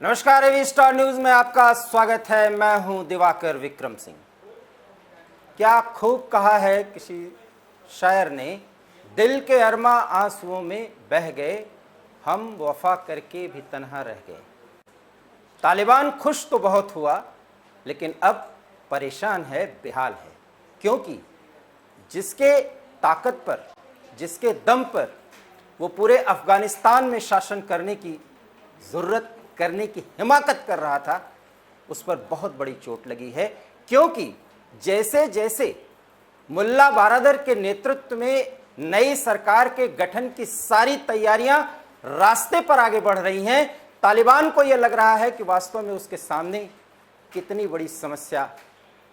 नमस्कार, एवी star news में आपका स्वागत है। मैं हूं दिवाकर विक्रम सिंह। क्या खूब कहा है किसी शायर ने, दिल के अरमा आंसुओं में बह गए, हम वफा करके भी तन्हा रह गए। तालिबान खुश तो बहुत हुआ, लेकिन अब परेशान है, बेहाल है। क्योंकि जिसके ताकत पर, जिसके दम पर वो पूरे अफगानिस्तान में शासन करने की ज़रूरत, करने की हिमाकत कर रहा था, उस पर बहुत बड़ी चोट लगी है। क्योंकि जैसे जैसे मुल्ला बारादर के नेतृत्व में नई सरकार के गठन की सारी तैयारियां रास्ते पर आगे बढ़ रही हैं, तालिबान को यह लग रहा है कि वास्तव में उसके सामने कितनी बड़ी समस्या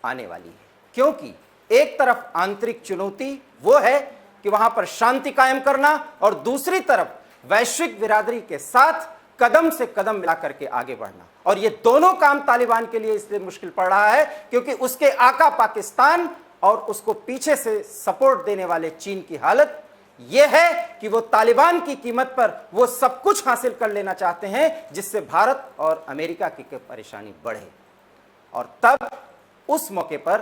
आने वाली है। क्योंकि एक तरफ आंतरिक चुनौती वो है कि वहां पर शांति कायम करना, और दूसरी तरफ वैश्विक बिरादरी के साथ कदम से कदम मिला करके आगे बढ़ना। और ये दोनों काम तालिबान के लिए इसलिए मुश्किल पड़ रहा है क्योंकि उसके आका पाकिस्तान और उसको पीछे से सपोर्ट देने वाले चीन की हालत यह है कि वो तालिबान की कीमत पर वो सब कुछ हासिल कर लेना चाहते हैं जिससे भारत और अमेरिका की परेशानी बढ़े। और तब उस मौके पर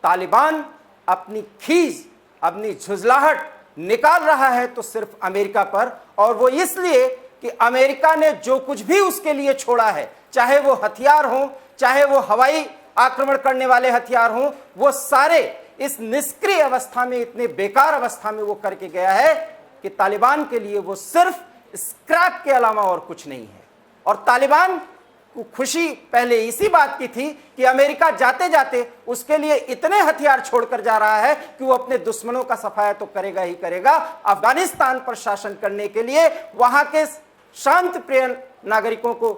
तालिबान अपनी खीज, अपनी झुंझलाहट निकाल रहा है तो सिर्फ अमेरिका पर, और वो इसलिए कि अमेरिका ने जो कुछ भी उसके लिए छोड़ा है, चाहे वो हथियार हो, चाहे वो हवाई आक्रमण करने वाले हथियार हो, वो सारे इस निष्क्रिय अवस्था में, इतने बेकार अवस्था में वो करके गया है कि तालिबान के लिए वो सिर्फ स्क्रैप के अलावा और कुछ नहीं है। और तालिबान को खुशी पहले इसी बात की थी कि अमेरिका जाते जाते उसके लिए इतने हथियार छोड़कर जा रहा है कि वो अपने दुश्मनों का सफाया तो करेगा ही करेगा, अफगानिस्तान पर शासन करने के लिए, वहां के शांत प्रिय नागरिकों को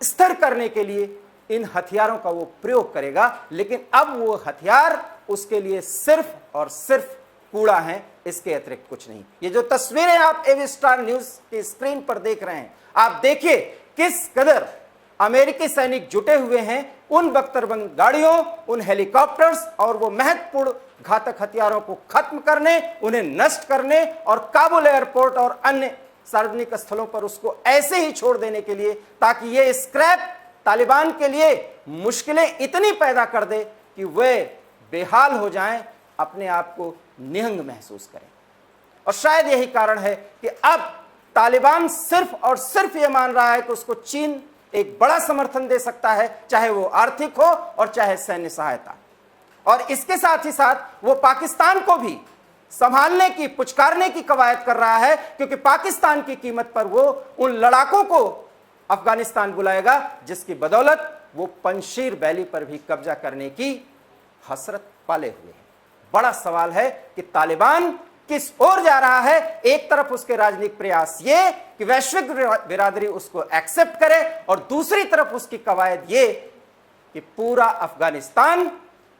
स्थिर करने के लिए इन हथियारों का वो प्रयोग करेगा। लेकिन अब वो हथियार उसके लिए सिर्फ और सिर्फ कूड़ा है, इसके अतिरिक्त कुछ नहीं। ये जो तस्वीरें आप एवी स्टार न्यूज की स्क्रीन पर देख रहे हैं, आप देखिए किस कदर अमेरिकी सैनिक जुटे हुए हैं उन बख्तरबंद गाड़ियों, उन हेलीकॉप्टर्स और वो महत्वपूर्ण घातक हथियारों को खत्म करने, उन्हें नष्ट करने और काबुल एयरपोर्ट और अन्य सार्वजनिक स्थलों पर उसको ऐसे ही छोड़ देने के लिए, ताकि ये स्क्रैप तालिबान के लिए मुश्किलें इतनी पैदा कर दे कि वे बेहाल हो जाएं, अपने आप को निहंग महसूस करें। और शायद यही कारण है कि अब तालिबान सिर्फ और सिर्फ ये मान रहा है कि उसको चीन एक बड़ा समर्थन दे सकता है, चाहे वो आर्थिक हो और चाहे सैन्य सहायता। और इसके साथ ही साथ वो पाकिस्तान को भी संभालने की, पुचकारने की कवायद कर रहा है, क्योंकि पाकिस्तान की कीमत पर वो उन लड़ाकों को अफगानिस्तान बुलाएगा जिसकी बदौलत वो पंजशीर वैली पर भी कब्जा करने की हसरत पाले हुए हैं। बड़ा सवाल है कि तालिबान किस ओर जा रहा है। एक तरफ उसके राजनीतिक प्रयास ये कि वैश्विक बिरादरी उसको एक्सेप्ट करे, और दूसरी तरफ उसकी कवायद ये कि पूरा अफगानिस्तान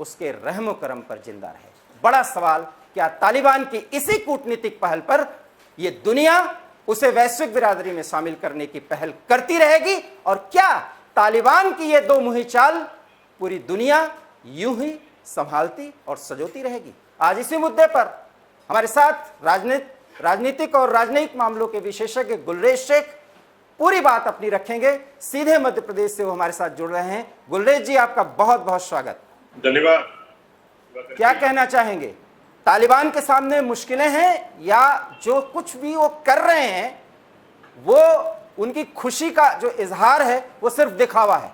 उसके रहमो करम पर जिंदा रहे। बड़ा सवाल, क्या तालिबान की इसी कूटनीतिक पहल पर ये दुनिया उसे वैश्विक बिरादरी में शामिल करने की पहल करती रहेगी, और क्या तालिबान की ये दो मुही चाल पूरी दुनिया यूं ही संभालती और सजोती रहेगी? आज इसी मुद्दे पर हमारे साथ राजनीतिक और राजनयिक मामलों के विशेषज्ञ गुलरेज शेख पूरी बात अपनी रखेंगे। सीधे मध्य प्रदेश से वो हमारे साथ जुड़ रहे हैं। गुलरेज जी, आपका बहुत बहुत स्वागत। धन्यवाद। क्या कहना चाहेंगे, तालिबान के सामने मुश्किलें हैं या जो कुछ भी वो कर रहे हैं वो उनकी खुशी का जो इजहार है वो सिर्फ दिखावा है?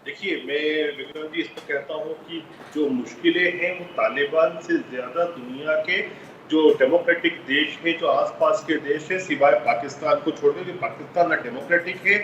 देखिए, मैं विक्रम जी इस पर कहता हूँ कि जो मुश्किलें हैं वो तालिबान से ज्यादा दुनिया के जो डेमोक्रेटिक देश है, जो आसपास के देश है, सिवाय पाकिस्तान को छोड़ के, पाकिस्तान ना डेमोक्रेटिक है,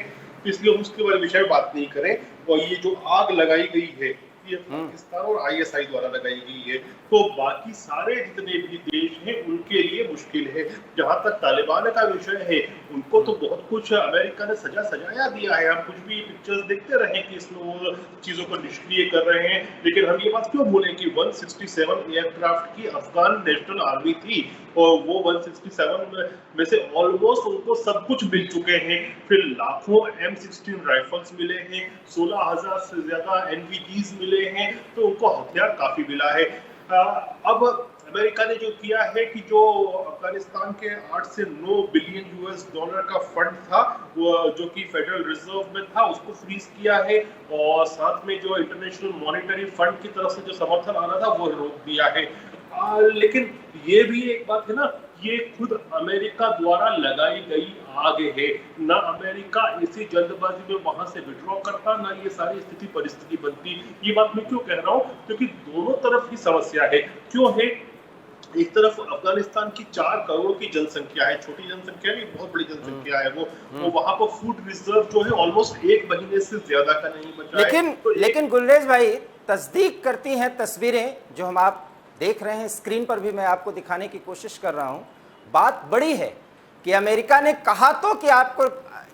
इसलिए उसके बारे विषय में बात नहीं करें। और ये जो आग लगाई गई है ये पाकिस्तान और आईएसआई द्वारा लगाई गई है, तो बाकी सारे जितने भी देश हैं उनके लिए मुश्किल है। जहां तक तालिबान का विषय है, उनको तो बहुत कुछ अमेरिका ने सजाया दिया है। हम कुछ भी पिक्चर्स देखते रहे कि इसमें वो चीजों को निष्क्रिय कर रहे हैं, लेकिन हम ये बात क्यों भूलें कि 167 एयरक्राफ्ट की अफगान नेशनल आर्मी थी, और वो 167 में से ऑलमोस्ट उनको सब कुछ मिल चुके हैं। फिर लाखों M16 राइफल्स मिले हैं, 16,000 से ज्यादा NVGs मिले हैं, तो उनको हथियार काफी मिला है। अब अमेरिका ने जो किया है कि जो अफगानिस्तान के 8 से 9 बिलियन यूएस डॉलर का फंड था वो जो कि फेडरल रिजर्व में था उसको फ्रीज किया है, और साथ में जो इंटरनेशनल मॉनेटरी फंड की तरफ से जो समर्थन आ रहा था वो रोक दिया है। लेकिन ये भी एक बात है ना, ये खुद अमेरिका द्वारा लगाई गई आग है। ना अमेरिका इसी जल्दबाजी में वहां से विड्रॉ करता, ना ये सारी स्थिति परिस्थिति बनती। ये बात मैं क्यों कह रहा हूँ, क्योंकि दोनों तरफ ही समस्या है। क्यों है? एक तरफ अफगानिस्तान की 4 करोड़ की जनसंख्या है, छोटी जनसंख्या नहीं, बहुत बड़ी जनसंख्या है वो वहां पर फूड रिजर्व जो है ऑलमोस्ट 1 महीने से ज्यादा का नहीं बचा है। लेकिन गुलरेज भाई, तस्दीक करती हैं तस्वीरें जो हम आप देख रहे हैं स्क्रीन पर, भी मैं आपको दिखाने की कोशिश कर रहा हूं। बात बड़ी है कि अमेरिका ने कहा तो कि आपको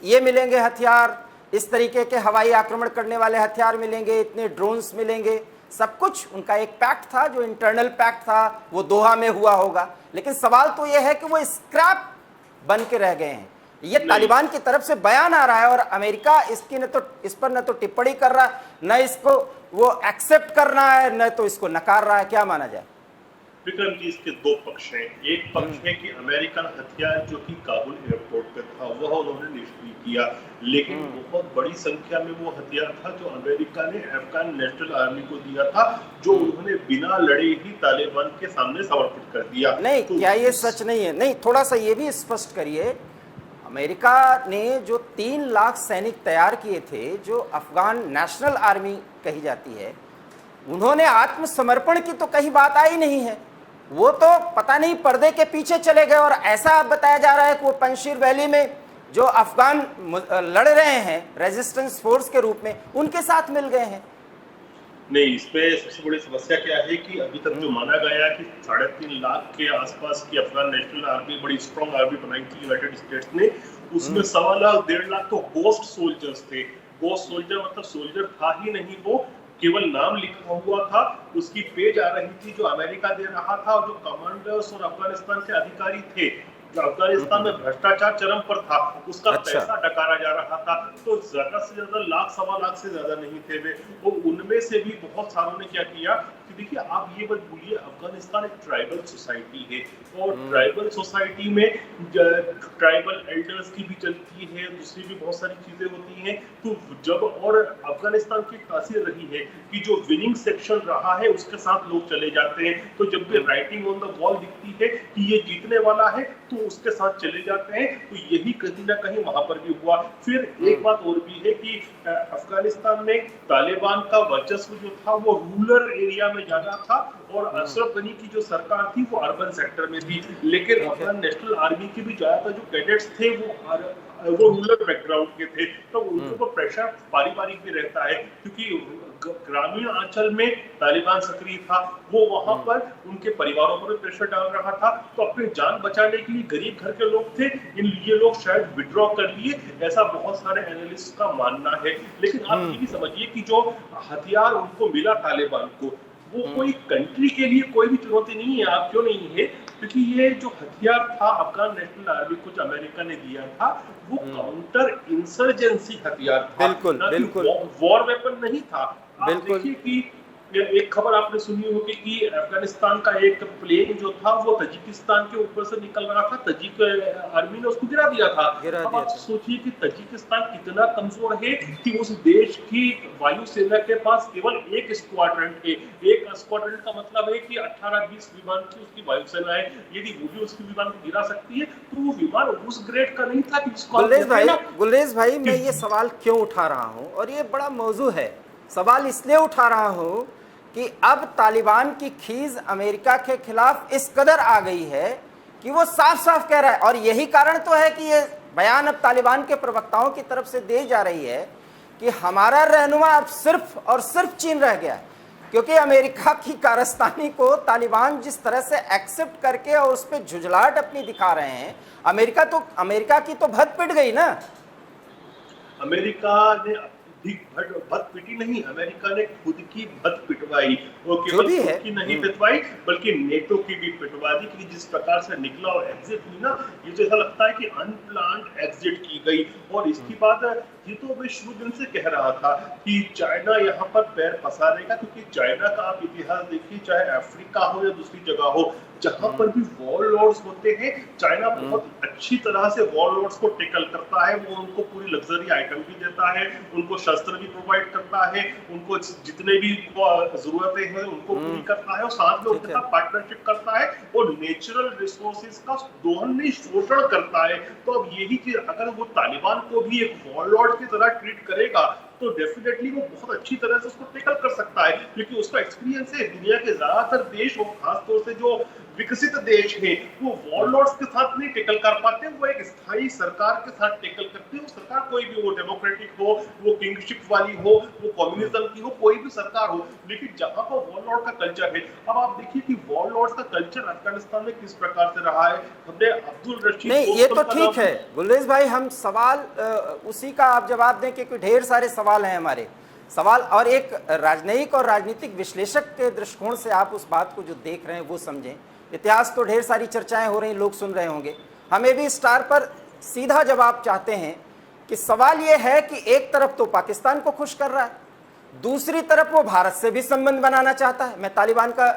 ये मिलेंगे हथियार, इस तरीके के हवाई आक्रमण करने वाले हथियार मिलेंगे, इतने ड्रोन्स मिलेंगे, सब कुछ उनका एक पैक्ट था, जो इंटरनल पैक्ट था, वो दोहा में हुआ होगा। लेकिन सवाल तो यह है कि वो स्क्रैप बन के रह गए हैं। ये तालिबान की तरफ से बयान आ रहा है और अमेरिका इसकी इस पर न तो टिप्पणी कर रहा है, न इसको वो एक्सेप्ट कर रहा है, न तो इसको नकार रहा है। क्या माना जाए? विक्रम जी, इसके 2 पक्ष हैं। एक पक्ष है कि अमेरिकन हथियार जो कि काबुल एयरपोर्ट पे था वह उन्होंने निष्क्रिय किया, लेकिन बहुत बड़ी संख्या में वो हथियार था जो अमेरिका ने अफगान नेशनल आर्मी को दिया था, जो उन्होंने बिना लड़े ही तालिबान के सामने समर्पित कर दिया। नहीं, तो क्या ये सच नहीं है? नहीं, थोड़ा सा ये भी स्पष्ट करिए। अमेरिका ने जो 3 लाख सैनिक तैयार किए थे, जो अफगान नेशनल आर्मी कही जाती है, उन्होंने आत्मसमर्पण की तो कहीं बात आई नहीं है। वो तो पता नहीं पर्दे के पीछे चले गए, और ऐसा बताया जा रहा है कि वो पंजशीर वैली में जो अफगान लड़ रहे हैं रेजिस्टेंस फोर्स के रूप में, उनके साथ मिल गए हैं। नहीं, इसमें सबसे बड़ी समस्या क्या है कि अभी तक जो माना गया कि 3.5 लाख के आसपास की अफगान नेशनल आर्मी, बड़ी स्ट्रॉन्ग आर्मी बनाई थी यूनाइटेड स्टेट्स ने, उसमें 1.25 लाख 1.5 लाख तो गोस्ट सोल्जर्स थे। गोस्ट सोल्जर मतलब सोल्जर था ही नहीं, वो केवल नाम लिखा हुआ था, उसकी पेज आ रही थी जो अमेरिका दे रहा था, और जो कमांडर्स और अफगानिस्तान के अधिकारी थे, जो अफगानिस्तान में भ्रष्टाचार चरम पर था, उसका पैसा डकारा जा रहा था। तो ज्यादा से ज्यादा 1 लाख 1.25 लाख से ज्यादा नहीं थे वे। वो उनमें से भी बहुत सारों ने क्या किया कि देखिए, आप ये मत भूलिए, अफगानिस्तान एक ट्राइबल सोसाइटी है, और ट्राइबल सोसाइटी में ट्राइबल एल्डर्स की भी चलती है, दूसरी भी बहुत सारी चीजें होती हैं। तो जब, और अफगानिस्तान की खासियत रही है कि जो विनिंग सेक्शन रहा है उसके साथ लोग चले जाते हैं। तो जब भी राइटिंग ऑन द वॉल दिखती है कि ये जीतने वाला है, तो उसके साथ चले जाते हैं। तो यही कहीं ना कहीं वहां पर भी हुआ। फिर एक बात और भी है कि अफगानिस्तान में तालिबान का वर्चस्व जो था वो रूरल एरिया में ज्यादा था, और अशरफ गनी की जो सरकार थी वो अर्बन सेक्टर में थी। लेकिन अफगान नेशनल आर्मी के भी ज्यादातर जो कैडेट्स थे वो रूरल बैकग्राउंड के थे। तो उनके ऊपर प्रेशर पारिवारिक भी रहता है, क्योंकि ग्रामीण अंचल में तालिबान सक्रिय था, वो वहां पर उनके परिवारों पर प्रेशर डाल रहा था। तो अपनी जान बचाने के लिए गरीब घर के लोग थे, ये लोग शायद विड्रॉ कर लिए, ऐसा बहुत सारे एनालिस्ट का मानना है। लेकिन आप ये भी समझिए कि जो हथियार उनको मिला तालिबान को, वो कोई कंट्री के लिए कोई भी चुनौती नहीं है। आप क्यों नहीं है? क्योंकि ये जो हथियार था अफगान नेशनल आर्मी को जो अमेरिका ने दिया था, वो काउंटर इंसर्जेंसी हथियार था, बिल्कुल वॉर वेपन नहीं था। आप देखिए कि एक खबर आपने सुनी होगी कि अफगानिस्तान का एक प्लेन जो था वो तजिकिस्तान के ऊपर से निकल रहा था, तजिक आर्मी ने उसको गिरा दिया था। अब आप सोचिए कि तजिकिस्तान कितना कमजोर है कि उस देश की वायुसेना के पास केवल एक स्क्वाड्रन है। एक स्क्वाड्रन का मतलब है कि 18-20 विमान की उसकी वायुसेना है। यदि वो भी उसकी विमान को गिरा सकती है, तो वो विमान उस ग्रेड का नहीं था कि जिसको। गुलेज भाई, मैं ये सवाल क्यों उठा रहा हूँ, और ये बड़ा मौजू है। सवाल इसलिए उठा रहा हूँ कि अब तालिबान की खीज अमेरिका के खिलाफ इस कदर आ गई है कि वो साफ साफ कह रहा है, और यही कारण तो है कि ये बयान अब तालिबान के प्रवक्ताओं की तरफ से दी जा रही है कि हमारा रहनुमा अब सिर्फ और सिर्फ चीन रह गया है। क्योंकि अमेरिका की कारस्तानी को तालिबान जिस तरह से एक्सेप्ट करके और उस पर झुंझलाहट अपनी दिखा रहे हैं, अमेरिका की तो भद पिट गई ना। अमेरिका ने भद पिटी नहीं, अमेरिका ने खुद की भद पिटवाई। वो केवल खुद की नहीं पिटवाई, बल्कि नेटो की भी पिटवा दी। कि जिस प्रकार से निकला और एग्जिट हुई ना, ये तो ऐसा लगता है कि अनप्लान्ड एग्जिट की गई। और इसकी बात ये तो मैं शुरू दिन से कह रहा था कि चाइना यहाँ पर पैर पसारेगा, क्योंकि चाइना का आप इतिहास देखिए, चाहे अफ्रीका हो या दूसरी जगह हो, जहां पर भी वॉरलॉर्ड्स होते हैं, चाइना बहुत अच्छी तरह से वॉरलॉर्ड्स को टेकल करता है। वो उनको पूरी लग्जरी आइटम भी देता है, उनको शस्त्र भी प्रोवाइड करता है, उनको जितने भी जरूरतें हैं उनको पूरी करता है, और साथ में उनके साथ पार्टनरशिप करता है, और नेचुरल रिसोर्सेज का दोहन नहीं, शोषण करता है। तो अब यही चीज अगर वो तालिबान को भी एक वॉरलॉर्ड की तरह ट्रीट करेगा तो डेफिनेटली वो बहुत अच्छी तरह से उसको टेकल कर सकता है, क्योंकि उसका एक्सपीरियंस है। दुनिया के ज्यादातर देश और खासतौर से जो विकसित देश हैं वो वॉरलॉर्ड्स के साथ नहीं टेकल कर पाते, वो एक स्थायी सरकार के साथ टेकल करते हैं। वो सरकार कोई भी हो, डेमोक्रेटिक हो, वो किंगशिप वाली हो, वो कम्युनिज्म की हो, कोई भी सरकार हो, लेकिन जहां पर वॉरलॉर्ड का कल्चर है। अब आप देखिए कि वॉरलॉर्ड्स का कल्चर अफगानिस्तान में किस प्रकार से रहा है। हमने अब्दुल रशीद, नहीं, ये तो ठीक है गुलरेज भाई, हम सवाल उसी का आप जवाब दें, क्योंकि ढेर सारे सवाल हैं हमारे सवाल, और एक राजनयिक और राजनीतिक विश्लेषक के दृष्टिकोण से आप उस बात को जो देख रहे हैं वो समझें। इतिहास तो ढेर सारी चर्चाएं हो रही, लोग सुन रहे होंगे। हमें भी स्टार पर सीधा जवाब चाहते हैं कि सवाल ये है कि एक तरफ तो पाकिस्तान को खुश कर रहा है, दूसरी तरफ वो भारत से भी संबंध बनाना चाहता है। मैं तालिबान का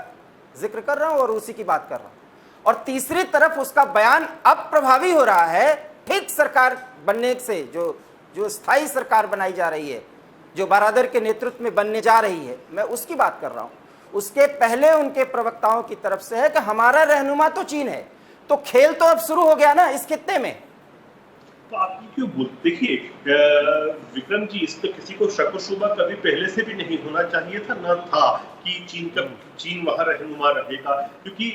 जिक्र कर रहा हूं और उसी की बात कर रहा हूं। और तीसरी तरफ उसका बयान अब प्रभावी हो रहा है ठीक सरकार बनने से, जो स्थायी सरकार बनाई जा रही है, जो बारादर के नेतृत्व में बनने जा रही है, मैं उसकी बात कर रहा हूं। उसके पहले उनके प्रवक्ताओं की तरफ से है कि हमारा रहनुमा तो चीन है। तो खेल तो अब शुरू हो गया ना इस खित्ते में। तो आप ये क्यों बोलते, देखिए विक्रम जी, इस पे किसी को शक शुबा कभी पहले से भी नहीं होना चाहिए था, न था कि चीन वहां रहनुमा रहेगा, क्योंकि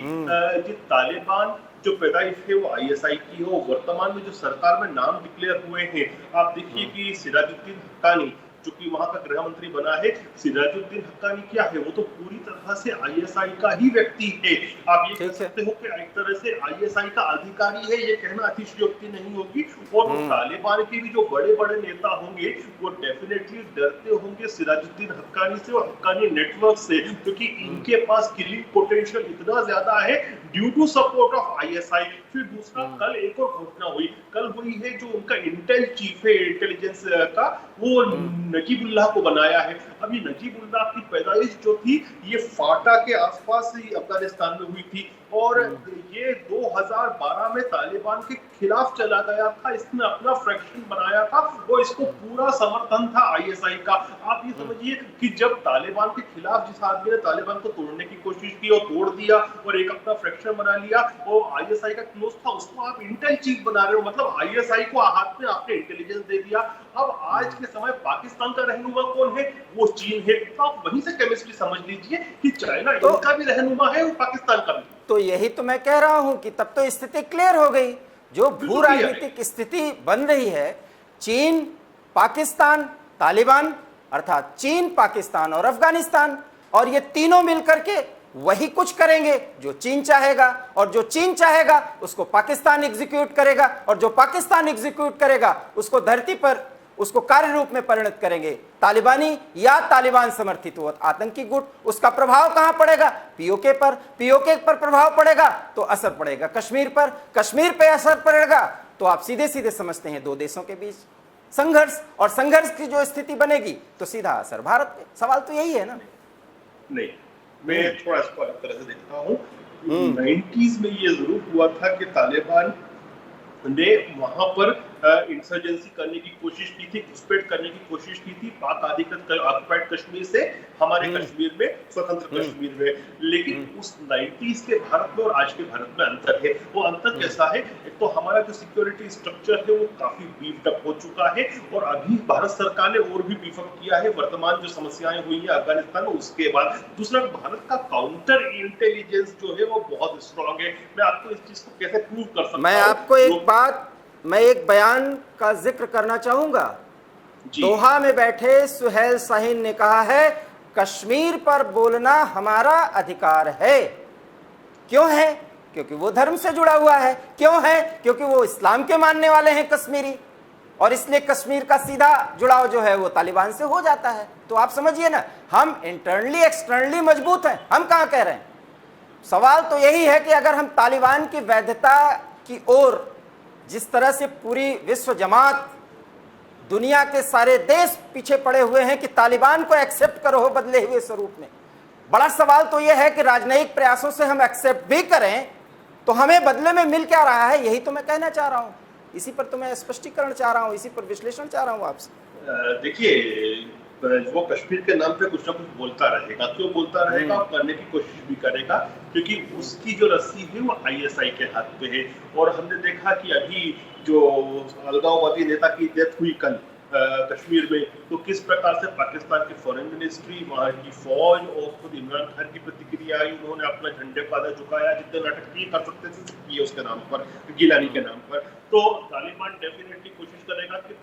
जो तालिबान जो पैदाइश है वो आईएसआई की हो। वर्तमान में जो सरकार में नाम डिक्लेयर हुए हैं, आप देखिए कि सिराजुद्दीन हक्कानी जो कि वहां का गृह मंत्री बना है, सिराजुद्दीन हक्कानी क्या है, वो तो पूरी तरह से आईएसआई का ही व्यक्ति है। आप ये कह सकते हो कि एक तरह से आईएसआई का अधिकारी है, ये कहना अतिशयोक्ति नहीं होगी। और वो तालिबान के भी जो बड़े बड़े नेता होंगे वो डेफिनेटली डरते होंगे सिराजुद्दीन हक्कानी से और हक्कानी नेटवर्क से, क्योंकि इनके पास किलिंग पोटेंशियल इतना ज्यादा है due to support of ISI. फिर दूसरा, कल एक और घटना हुई, कल हुई है जो उनका इंटेल चीफ है इंटेलिजेंस का, वो नजीबुल्लाह को बनाया है। अब ये नजीबुल्लाह की पैदाइश जो थी ये फाटा के आसपास ही अफगानिस्तान में हुई थी, और ये 2012 में तालिबान के खिलाफ चला गया था। इसने अपना फ्रैक्शन बनाया था, वो इसको पूरा समर्थन था आईएसआई का। आप ये समझिए कि जब तालिबान के खिलाफ जिस आदमी ने तालिबान को तोड़ने की कोशिश की और तोड़ दिया और एक अपना फ्रैक्शन बना लिया, वो आईएसआई का क्लोज था, उसको आप इंटेल चीफ बना रहे हो, मतलब आईएसआई को हाथ में आपने इंटेलिजेंस दे दिया। अब आज के समय पाकिस्तान का रहनुमा कौन है, वो चीन है। तो आप वहीं से केमिस्ट्री समझ लीजिए कि चाइना इनका भी रहनुमा है और पाकिस्तान का भी। तो यही तो मैं कह रहा हूं कि तब तो स्थिति क्लियर हो गई। जो भू राजनीतिक स्थिति बन रही है, चीन, पाकिस्तान, तालिबान, अर्थात चीन, पाकिस्तान और अफगानिस्तान, और ये तीनों मिलकर के वही कुछ करेंगे जो चीन चाहेगा, और जो चीन चाहेगा उसको पाकिस्तान एग्जीक्यूट करेगा, और जो पाकिस्तान एग्जीक्यूट करेगा उसको धरती पर उसको कार्य रूप में परिणत करेंगे तालिबानी या तालिबान समर्थित वो आतंकी गुट। उसका प्रभाव कहां पड़ेगा? पीओके पर। पीओके पर प्रभाव पड़ेगा तो असर पड़ेगा कश्मीर पर, कश्मीर पे असर पड़ेगा तो आप सीधे सीधे समझते हैं दो देशों के बीच संघर्ष, और संघर्ष की जो स्थिति बनेगी तो सीधा असर भारत पे। सवाल तो यही है ना। नहीं, मैं थोड़ा इसको अलग तरह से देखता हूँ। 90s में ये जरूर हुआ था कि तालिबान ने वहां पर इंसर्जेंसी करने की कोशिश की थी, घुसपैठ करने की कोशिश की थी पाक अधिकृत ऑक्युपाइड कश्मीर से हमारे कश्मीर में, स्वतंत्र कश्मीर में। लेकिन उस 90s के भारत में और आज के भारत में अंतर है। वो अंतर कैसा है? एक तो हमारा जो सिक्योरिटी स्ट्रक्चर है वो काफी बीफ्ड अप हो चुका है, और अभी भारत सरकार ने और भी बीफ अप किया है वर्तमान जो समस्याएं हुई है अफगानिस्तान में उसके बाद। दूसरा, भारत का काउंटर इंटेलिजेंस जो है वो बहुत स्ट्रांग है। मैं आपको इस चीज को कैसे प्रूव कर सकता हूं? मैं आपको मैं एक बयान का जिक्र करना चाहूंगा। दोहा में बैठे सुहेल शाहीन ने कहा है, कश्मीर पर बोलना हमारा अधिकार है। क्यों है? क्योंकि वो धर्म से जुड़ा हुआ है। क्यों है? क्योंकि वो इस्लाम के मानने वाले हैं कश्मीरी, और इसलिए कश्मीर का सीधा जुड़ाव जो है वो तालिबान से हो जाता है। तो आप समझिए ना, हम इंटरनली एक्सटर्नली मजबूत हैं। हम कहां कह रहे हैं? सवाल तो यही है कि अगर हम तालिबान की वैधता की ओर, जिस तरह से पूरी विश्व जमात, दुनिया के सारे देश पीछे पड़े हुए हैं कि तालिबान को एक्सेप्ट करो बदले हुए स्वरूप में, बड़ा सवाल तो यह है कि राजनयिक प्रयासों से हम एक्सेप्ट भी करें तो हमें बदले में मिल क्या रहा है, यही तो मैं कहना चाह रहा हूं। इसी पर तो मैं स्पष्टीकरण चाह रहा हूं, इसी पर विश्लेषण चाह रहा हूं आपसे। देखिए, वो कश्मीर के नाम पे कुछ ना कुछ बोलता रहेगा, क्यों बोलता रहेगा और करने की कोशिश भी करेगा, क्योंकि उसकी जो रस्सी है वो आईएसआई के हाथ पे है। और हमने देखा कि अभी जो अलगाववादी नेता की डेथ हुई कल कश्मीर में, तो किस प्रकार से पाकिस्तान की फॉरेन मिनिस्ट्री, वहां की फौज और खुद इमरान खान की प्रतिक्रिया आई, उन्होंने अपना झंडे का आधा झुकाया, जितने नाटक किए कर सकते थे किए उसके नाम पर, गिलानी के नाम पर। तो तालिबान डेफिनेटली कोशिश करेगा कि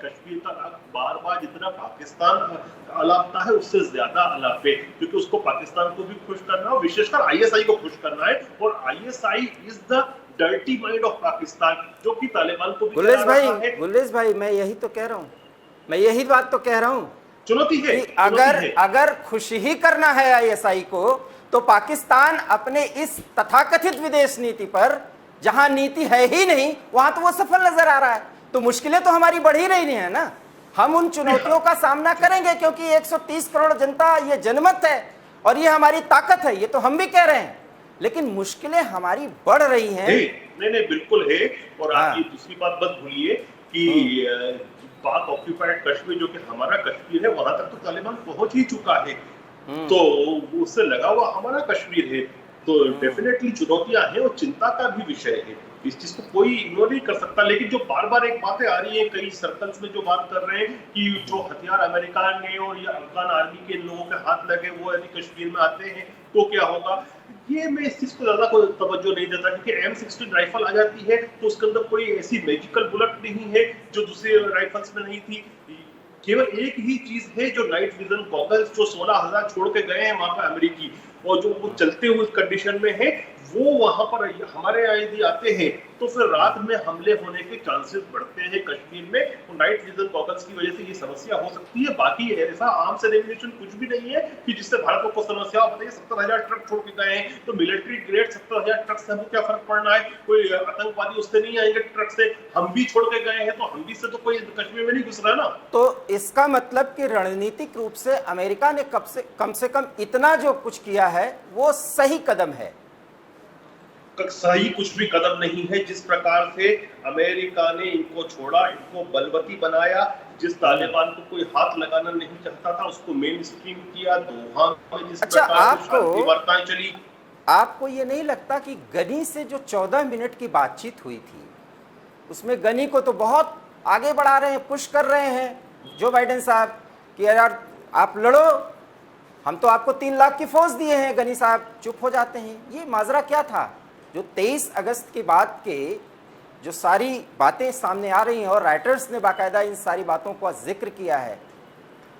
कश्मीर का नाम बार बार जितना पाकिस्तान अलापता है उससे ज्यादा अलापे, क्योंकि उसको पाकिस्तान को भी खुश करना है और विशेषकर आईएसआई को खुश करना है। और ISI is the dirty mind of Pakistan, जो कि तालिबान को भी गुलेश भाई मैं यही तो कह रहा हूँ, मैं यही बात तो कह रहा हूँ। चुनौती है कि अगर खुशी ही करना है आईएसआई को, तो पाकिस्तान अपने इस तथाकथित विदेश नीति पर, जहां नीति है ही नहीं, वहां तो वो सफल नजर आ रहा है। तो मुश्किलें तो हमारी बढ़ ही रही है ना। हम उन चुनौतियों का सामना करेंगे, क्योंकि 130 करोड़ जनता ये जनमत है और ये हमारी ताकत है, ये तो हम भी कह रहे हैं। लेकिन मुश्किलें हमारी बढ़ रही हैं। नहीं बिल्कुल है। और आप ये दूसरी बात मत भूलिए कि पाक ऑक्यूपाइड कश्मीर, जो कि हमारा कश्मीर है, वहां तक तो तालिबान पहुंच ही चुका है, तो उससे लगा हुआ हमारा कश्मीर है। तो डेफिनेटली चुनौतियां हैं और चिंता का भी विषय है, इस चीज को कोई इग्नोर नहीं कर सकता। लेकिन जो बार बार एक बातें आ रही है कई सर्कल्स में, जो बात कर रहे हैं कि जो हथियार अमेरिका ने और या अफगान आर्मी के लोगों के हाथ लगे वो यदि कश्मीर में आते हैं तो क्या होगा, ये मैं इस चीज को ज्यादा कोई तवज्जो नहीं देता, क्योंकि M16 राइफल आ जाती है तो उसके अंदर कोई ऐसी मैजिकल बुलेट नहीं है जो दूसरे राइफल्स में नहीं थी। केवल एक ही चीज है, जो नाइट विजन गॉगल्स जो 16,000 छोड़ के गए हैं वहां पर अमेरिकी, और जो वो चलते हुए कंडीशन में है, वो वहां पर हमारे यहाँ यदि आते हैं तो फिर रात में हमले होने के चांसेस बढ़ते हैं कश्मीर में। और नाइट विजन गॉगल्स की वजह से ये समस्या हो सकती है। बाकी ऐसा आर्म्स एलिमिनेशन कुछ भी नहीं है कि जिससे भारत को समस्या हो। बताइए, 70,000 ट्रक छोड़ के गए हैं, तो मिलिट्री ग्रेड 70,000 ट्रक से हमको क्या फर्क पड़ना है? कोई आतंकवादी उससे नहीं आएंगे ट्रक से, हम भी छोड़ के गए हैं तो हम भी से तो कोई कश्मीर में नहीं घुस रहा ना। तो इसका मतलब कि रणनीतिक रूप से अमेरिका ने कम से कम इतना जो कुछ किया है वो सही कदम है। सही कुछ भी कदम नहीं है। जिस प्रकार से अमेरिका ने इनको छोड़ा, इनको बलवती बनाया, जिस तालिबान को कोई हाथ लगाना नहीं चाहता था उसको मेन स्ट्रीम किया, दोहा में जिस प्रकार से शांति वार्ताएं चली। आपको ये नहीं लगता कि गनी से जो 14 मिनट की बातचीत हुई थी, उसमें गनी को तो बहुत आगे बढ़ा रहे हैं, पुश कर रहे हैं जो बाइडेन साहब कि यार आप लड़ो, हम तो आपको 3 लाख की फौज दिए हैं। गनी साहब चुप हो जाते हैं। ये माजरा क्या था? जो 23 अगस्त के बाद के जो सारी बातें सामने आ रही हैं, और राइटर्स ने बाकायदा इन सारी बातों का जिक्र किया है,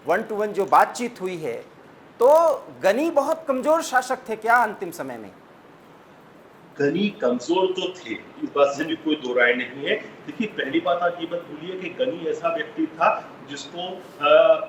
1 to 1 जो बातचीत हुई है, तो गनी बहुत कमजोर शासक थे क्या अंतिम समय में? गनी कमजोर तो थे, इस बात से भी कोई दो राय नहीं है। देखिए, पहली बात आप ये मत भूलिए कि गनी ऐसा व्यक्ति था जिसको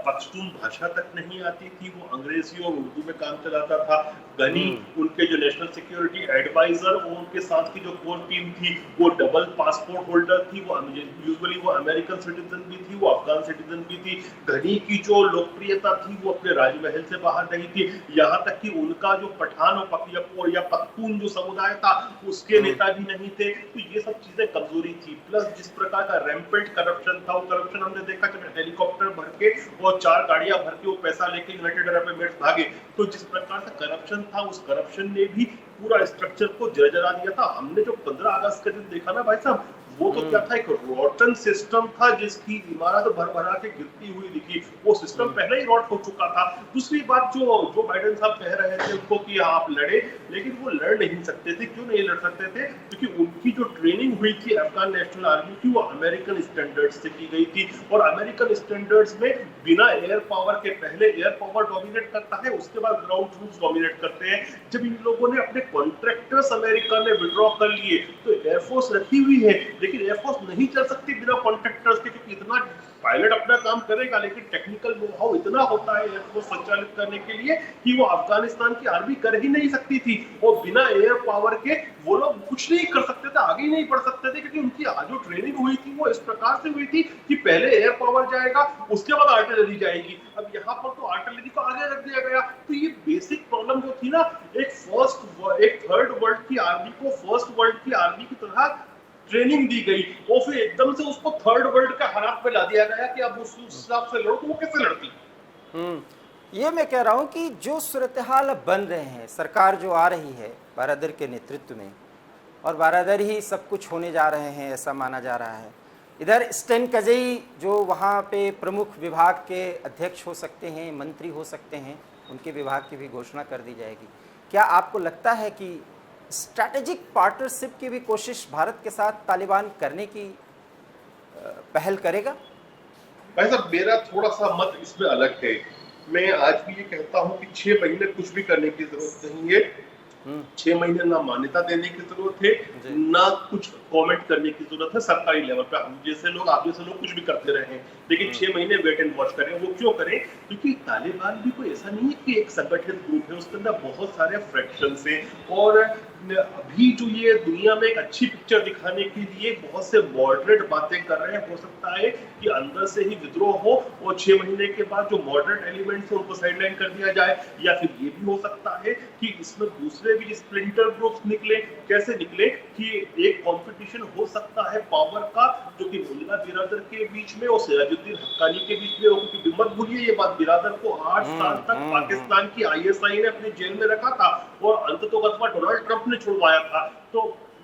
पश्तून भाषा तक नहीं आती थी, वो अंग्रेजी और उर्दू में काम चलाता था। गनी उनके जो नेशनल सिक्योरिटी एडवाइजर और उनके साथ की जो कोर टीम थी वो डबल पासपोर्ट होल्डर थी। वो यूजुअली वो अमेरिकन सिटीजन भी थी, वो अफगान सिटीजन भी थी। गनी की जो लोकप्रियता थी वो अपने राजमहल से बाहर नहीं थी। यहाँ तक कि उनका जो पठान और या पख्तून जो समुदाय था उसके नेता भी नहीं थे। तो ये सब चीजें कमजोरी थी। प्लस जिस प्रकार का रैम्पेंट करप्शन था, वो करप्शन हमने देखा कि हेलीकॉप्टर भर के और 4 गाड़ियां भर के वो पैसा लेके यूनाइटेड अरब एमिरेट्स भागे। तो जिस प्रकार का करप्शन था, उस करप्शन ने भी पूरा स्ट्रक्चर को जर्जरा दिया था। हमने जो 15 अगस्त के दिन देखा ना भाई साहब, वो तो क्या था, एक रॉटन सिस्टम था जिसकी इमारत भर भरा के गिरती हुई दिखी। वो सिस्टम पहले ही रॉट हो चुका था। दूसरी बात, जो बाइडेन साहब कह रहे थे उनको कि आप लड़े, लेकिन वो लड़ नहीं सकते थे। क्यों नहीं लड़ सकते थे? क्योंकि उनकी जो ट्रेनिंग हुई थी अफगान नेशनल आर्मी की, वो अमेरिकन स्टैंडर्ड्स से की गई थी। और अमेरिकन स्टैंडर्ड्स में बिना एयर पावर के, पहले एयर पावर डोमिनेट करता है, उसके बाद ग्राउंड ट्रूप्स डोमिनेट करते हैं। जब इन लोगों ने अपने कॉन्ट्रैक्टर्स अमेरिका ने विड्रॉ कर लिए तो एयरफोर्स रखी हुई है, लेकिन एयरफोर्स नहीं चल सकती बिना कॉन्ट्रैक्टर्स के, क्योंकि इतना पायलट अपना काम करेगा लेकिन टेक्निकल नो हाउ इतना होता है एयरफोर्स संचालित करने के लिए कि वो अफगानिस्तान की आर्मी कर ही नहीं सकती थी। और बिना एयर पावर के वो लोग कुछ नहीं कर सकते थे, आगे नहीं बढ़ सकते थे, क्योंकि उनकी जो ट्रेनिंग हुई थी वो इस प्रकार से हुई थी कि पहले एयर पावर जाएगा, उसके बाद आर्टिलरी जाएगी। अब यहाँ पर तो आर्टिलरी को आगे रख दिया गया। तो ये बेसिक प्रॉब्लम जो थी ना, एक थर्ड वर्ल्ड की आर्मी को फर्स्ट वर्ल्ड की आर्मी की तरह ट्रेनिंग दी गई और फिर एकदम से उसको थर्ड वर्ल्ड का हालात में ला दिया गया कि अब उस हिसाब से लड़ो, तो वो कैसे लड़ती? ये मैं कह रहा हूं कि जो सूरत हाल अब बन रहे हैं, सरकार जो आ रही है बारादर के नेतृत्व में, और बारादर ही सब कुछ होने जा रहे हैं ऐसा माना जा रहा है। इधर स्टेन कजई जो वहाँ पे प्रमुख विभाग के अध्यक्ष हो सकते हैं, मंत्री हो सकते हैं, उनके विभाग की भी घोषणा कर दी जाएगी। क्या आपको लगता है कि स्ट्रैटेजिक पार्टनरशिप की भी कोशिश भारत के साथ तालिबान करने की पहल करेगा? भाई साहब, मेरा थोड़ा सा मत इसमें अलग है। मैं आज भी ये कहता हूँ कि 6 महीने कुछ भी करने की जरूरत नहीं है। 6 महीने ना मान्यता देने की जरूरत है, ना कुछ कमेंट करने की जरूरत है सरकारी लेवल पे। हम जैसे लोग, आप जैसे लोग कुछ भी करते रहे, लेकिन 6 महीने वेट एंड वॉच करें। वो क्यों करें? क्योंकि तालिबान भी कोई ऐसा नहीं है कि एक संगठित ग्रुप है, उसके अंदर बहुत सारे फ्रैक्शंस हैं। और अभी जो ये दुनिया में एक अच्छी पिक्चर दिखाने के लिए बहुत से मॉडरेट बातें कर रहे हैं, हो सकता है कि अंदर से ही विद्रोह हो और 6 महीने के बाद जो मॉडरेट एलिमेंट्स है उनको साइडलाइन कर दिया जाए। या फिर ये भी हो सकता है कि इसमें दूसरे भी स्प्लिंटर ग्रुप्स निकले। कैसे निकले? कि एक कंपटीशन हो सकता है पावर का, जो कि मुल्ला बिरादर के बीच में और सिराजुद्दीन हक्कानी के बीच में हो। क्योंकि मत भूलिए ये बात, बिरादर को 8 साल तक पाकिस्तान की ISI ने अपनी जेल में रखा था और अंततोगत्वा डोनाल्ड ट्रंप ने छुड़वाया था। तो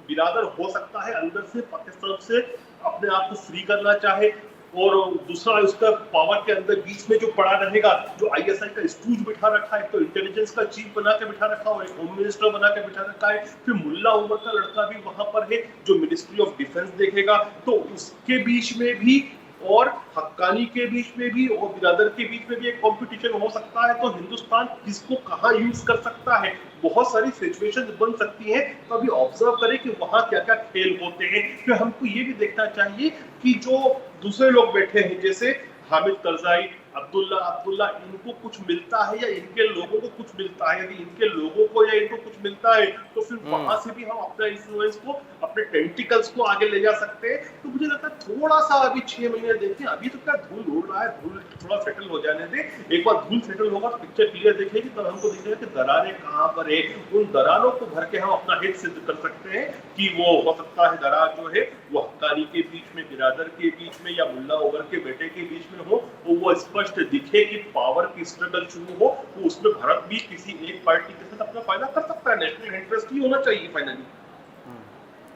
बिरादर हो सकता है अंदर से पाकिस्तान से अपने आप को फ्री करना चाहे। और दूसरा, उसका पावर के अंदर बीच में जो पड़ा रहेगा, जो ISI का स्टूज बिठा रखा है, तो इंटेलिजेंस का चीफ बना के बिठा रखा और एक होम मिनिस्टर बना के बिठा रखा है। फिर मुल्ला उमर का लड़का भी वहां पर है जो मिनिस्ट्री ऑफ डिफेंस देखेगा। तो उसके बीच में भी और हक्कानी के बीच में भी और बिरादर के बीच में भी एक कंपटीशन हो सकता है। तो हिंदुस्तान किसको कहां यूज कर सकता है, बहुत सारी सिचुएशन बन सकती हैं। तो अभी ऑब्जर्व करें कि वहां क्या क्या खेल होते हैं। फिर हमको ये भी देखना चाहिए कि जो दूसरे लोग बैठे हैं, जैसे हामिद करजाई, अब्दुल्ला, इनको कुछ मिलता है या इनके लोगों को कुछ मिलता है। यदि इनके लोगों को या इनको कुछ मिलता है तो फिर वहां से भी हम अपना इन्फ्लुएंस को, अपने टेंटिकल्स को आगे ले जा सकते हैं। तो मुझे लगता है थोड़ा सा अभी 6 महीने देखें। अभी तो क्या धूल उड़ रहा है, धूल थोड़ा सेटल हो जाने दे। एक बार धूल सेटल होगा तो पिक्चर क्लियर दिखेगी, तब हमको दिखेगा कि दरारें कहाँ पर है। उन दरारों को भर के हम अपना हित सिद्ध कर सकते हैं कि वो हो सकता है दरार जो है वो हक्कानी के बीच में, बिरादर के बीच में या मुल्ला उमर के बेटे के बीच में हो। वो स्पष्ट दिखे कि पावर की स्ट्रगल शुरू हो, तो उसमें भारत भी किसी एक पार्टी के साथ अपना फायदा कर सकता है। नेशनल इंटरेस्ट ही होना चाहिए फाइनली।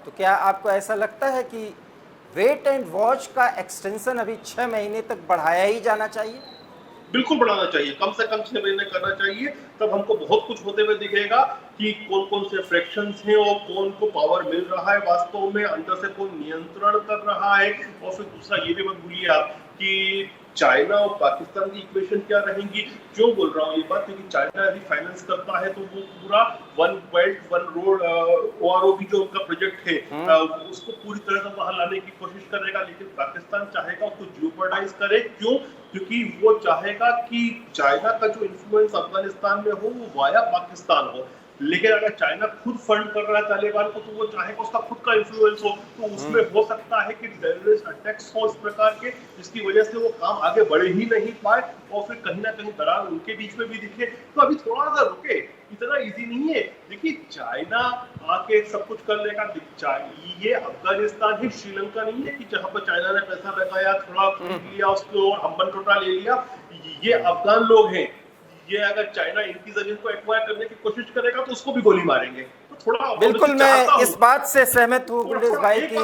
तो क्या आपको ऐसा लगता है कि वेट एंड वॉच का एक्सटेंशन अभी 6 महीने तक बढ़ाया ही जाना चाहिए? बिल्कुल बढ़ाना चाहिए, कम से कम 6 महीने करना चाहिए। तब हमको बहुत कुछ होते हुए दिखेगा कि कौन कौन से फ्रैक्शंस हैं और कौन को पावर मिल रहा है वास्तव में, अंदर से कौन नियंत्रण कर रहा है। और फिर दूसरा ये भी मत भूलिए आप कि चाइना और पाकिस्तान की इक्वेशन क्या रहेंगी। क्यों बोल रहा हूँ ये बात? क्योंकि चाइना यदि फाइनेंस करता है तो वो पूरा one belt one road OROP जो उनका प्रोजेक्ट है उसको पूरी तरह से वहां लाने की कोशिश करेगा। लेकिन पाकिस्तान चाहेगा उसको जियोपर्डाइज करे। क्यों? क्योंकि वो चाहेगा कि चाइना का जो इन्फ्लुएंस अफगानिस्तान में हो वो वाया पाकिस्तान हो। लेकिन अगर चाइना खुद फंड कर रहा है तालिबान को, तो वो चाहेगा उसका खुद का इन्फ्लुएंस हो। तो उसमें हो सकता है कि टेररिस्ट अटैक्स हो इस प्रकार के, जिसकी वजह से वो काम आगे बढ़ ही नहीं पाए और फिर कहीं ना कहीं दरार उनके बीच में भी दिखे। तो अभी थोड़ा सा रुके, इतना इजी नहीं है। देखिए, चाइना आके सब कुछ कर लेगा। ये अफगानिस्तान ही श्रीलंका नहीं है कि जहां पर चाइना ने पैसा लगाया, थोड़ा खरीद लिया उसको, अम्बन टोटा ले लिया। ये अफगान लोग हैं। ये अगर चाइना इनकी जमीन को एक्वायर करने की कोशिश करेगा तो उसको भी गोली मारेंगे। तो थोड़ा बिल्कुल मैं इस बात से सहमत हूँ गुलरेज भाई की।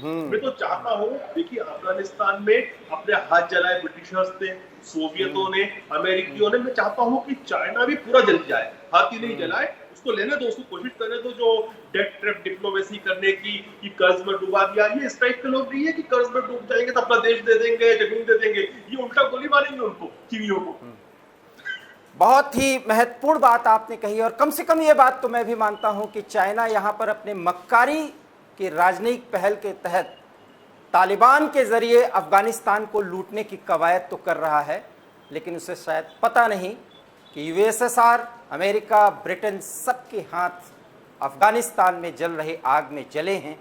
मैं तो चाहता हूँ, देखिए अफगानिस्तान में अपने हाथ जलाए ब्रिटिशर्स थे, सोवियतों ने, अमेरिकियों ने। मैं चाहता हूँ कि चाइना भी पूरा जल जाए, हाथ ही नहीं जलाए, उसको लेने दो, उसको कोशिश करने दो जो डेट ट्रैप डिप्लोमेसी करने की, कि कर्ज में डुबा दिया। ये इस टाइप के लोग नहीं है कि कर्ज में डूब जाएंगे तो अपना देश दे देंगे, जमीन दे देंगे। ये उल्टा गोली मारेंगे उनको, चीनियों को। बहुत ही महत्वपूर्ण बात आपने कही, और कम से कम ये बात तो मैं भी मानता हूं कि चाइना यहां पर अपने मक्कारी की राजनयिक पहल के तहत तालिबान के जरिए अफगानिस्तान को लूटने की कवायद तो कर रहा है, लेकिन उसे शायद पता नहीं कि USSR, अमेरिका, ब्रिटेन सबके हाथ अफगानिस्तान में जल रहे आग में जले हैं।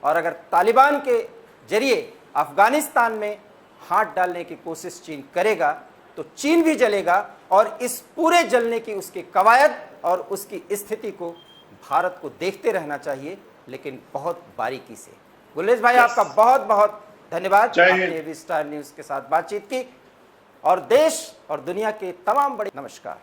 और अगर तालिबान के जरिए अफगानिस्तान में हाथ डालने की कोशिश चीन करेगा तो चीन भी जलेगा, और इस पूरे जलने की उसकी कवायद और उसकी स्थिति को भारत को देखते रहना चाहिए, लेकिन बहुत बारीकी से। गुलेश भाई, आपका बहुत बहुत धन्यवाद, आपने एबी स्टार न्यूज़ के साथ बातचीत की, और देश और दुनिया के तमाम बड़े नमस्कार।